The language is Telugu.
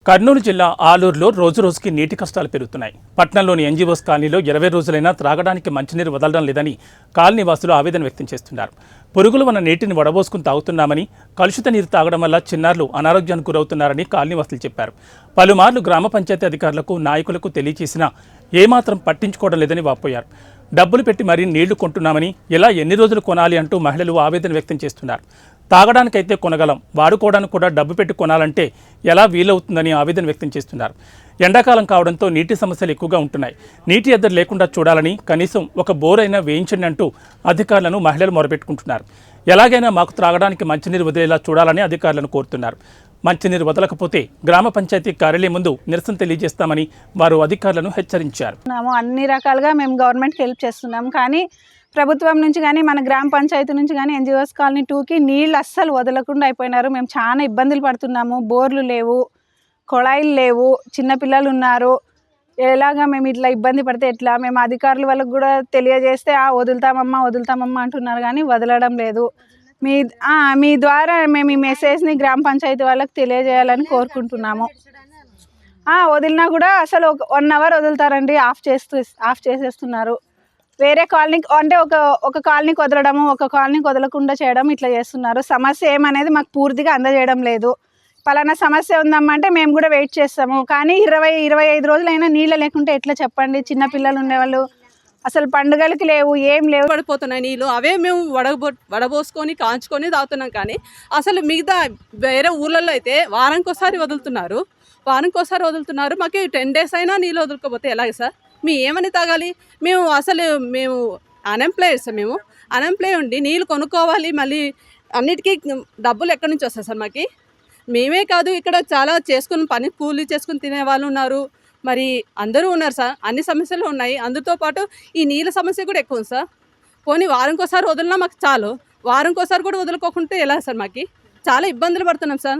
కర్నూలు జిల్లా ఆలూరులో రోజురోజుకి నీటి కష్టాలు పెరుగుతున్నాయి. పట్టణంలోని ఎన్జీఓస్ కాలనీలో 20 రోజులైనా త్రాగడానికి మంచినీరు వదలడం లేదని కాలనీ వాసులు ఆవేదన వ్యక్తం చేస్తున్నారు. పురుగులు ఉన్న నీటిని వడబోసుకుని తాగుతున్నామని, కలుషిత నీరు తాగడం వల్ల చిన్నారులు అనారోగ్యానికి గురవుతున్నారని కాలనీ వాసులు చెప్పారు. పలుమార్లు గ్రామ పంచాయతీ అధికారులకు, నాయకులకు తెలియజేసినా ఏమాత్రం పట్టించుకోవడం లేదని వాపోయారు. డబ్బులు పెట్టి మరీ నీళ్లు కొంటున్నామని, ఇలా ఎన్ని రోజులు కొనాలి అంటూ మహిళలు ఆవేదన వ్యక్తం చేస్తున్నారు. తాగడానికైతే కొనగలం, వాడుకోవడానికి కూడా డబ్బు పెట్టి కొనాలంటే ఎలా వీలవుతుందని ఆవేదన వ్యక్తం చేస్తున్నారు. ఎండాకాలం కావడంతో నీటి సమస్యలు ఎక్కువగా ఉంటున్నాయి. నీటి ఎద్దడి లేకుండా చూడాలని, కనీసం ఒక బోర్ అయినా వేయించండి అంటూ అధికారులను మహిళలు మొరపెట్టుకుంటున్నారు. ఎలాగైనా మాకు త్రాగడానికి మంచినీరు వదిలేలా చూడాలని అధికారులను కోరుతున్నారు. మంచినీరు వదలకపోతే గ్రామ పంచాయతీ కార్యాలయం ముందు నిరసన తెలియజేస్తామని వారు అధికారులను హెచ్చరించారు. అన్ని రకాలుగా మేము గవర్నమెంట్కి హెల్ప్ చేస్తున్నాం, కానీ ప్రభుత్వం నుంచి కానీ మన గ్రామ పంచాయతీ నుంచి కానీ ఎన్జిఓస్ కాలనీ 2కి నీళ్ళు అస్సలు వదలకుండా అయిపోయినారు. మేము చాలా ఇబ్బందులు పడుతున్నాము. బోర్లు లేవు, కొళాయిలు లేవు, చిన్నపిల్లలు ఉన్నారు. ఎలాగా మేము ఇట్లా ఇబ్బంది పడితే ఎట్లా? మేము అధికారుల వాళ్ళకు కూడా తెలియజేస్తే వదులుతామమ్మా అంటున్నారు, కానీ వదలడం లేదు. మీ ద్వారా మేము ఈ మెసేజ్ని గ్రామ పంచాయతీ వాళ్ళకి తెలియజేయాలని కోరుకుంటున్నాము. వదిలినా కూడా అసలు 1 అవర్ వదులుతారండి, ఆఫ్ చేసేస్తున్నారు. వేరే కాలనీకి అంటే ఒక కాలనీకి వదలడము, ఒక కాలనీకి వదలకుండా చేయడం ఇట్లా చేస్తున్నారు. సమస్య ఏమనేది మాకు పూర్తిగా అందజేయడం లేదు. పలానా సమస్య ఉందమ్మా అంటే మేము కూడా వెయిట్ చేస్తాము, కానీ 20-25 రోజులైనా నీళ్ళు లేకుంటే ఎట్లా చెప్పండి? చిన్నపిల్లలు ఉండేవాళ్ళు అసలు పండుగలకి లేవు, ఏం లేవు, పడిపోతున్నాయి నీళ్ళు. అవే మేము వడబోసుకొని కాంచుకొని తాగుతున్నాం. కానీ అసలు మిగతా వేరే ఊళ్ళల్లో అయితే వారానికోసారి వదులుతున్నారు. మాకు 10 days అయినా నీళ్ళు వదులుకోపోతే ఎలాగ సార్? ఏమని తాగాలి? మేము అన్ఎంప్లాయ్ ఉండి నీళ్ళు కొనుక్కోవాలి. మళ్ళీ అన్నిటికీ డబ్బులు ఎక్కడి నుంచి వస్తాయి సార్? మాకు మేమే కాదు, ఇక్కడ చాలా చేసుకుని కూలీ చేసుకుని తినే వాళ్ళు ఉన్నారు, మరి అందరూ ఉన్నారు సార్. అన్ని సమస్యలు ఉన్నాయి. అందుతో పాటు ఈ నీళ్ళ సమస్య కూడా ఎక్కువ ఉంది సార్. పోనీ వారంకోసారి వదిలినా మాకు చాలు, వారంకోసారి కూడా వదులుకోకుంటే ఎలా సార్? మాకు చాలా ఇబ్బందులు పడుతున్నాం సార్.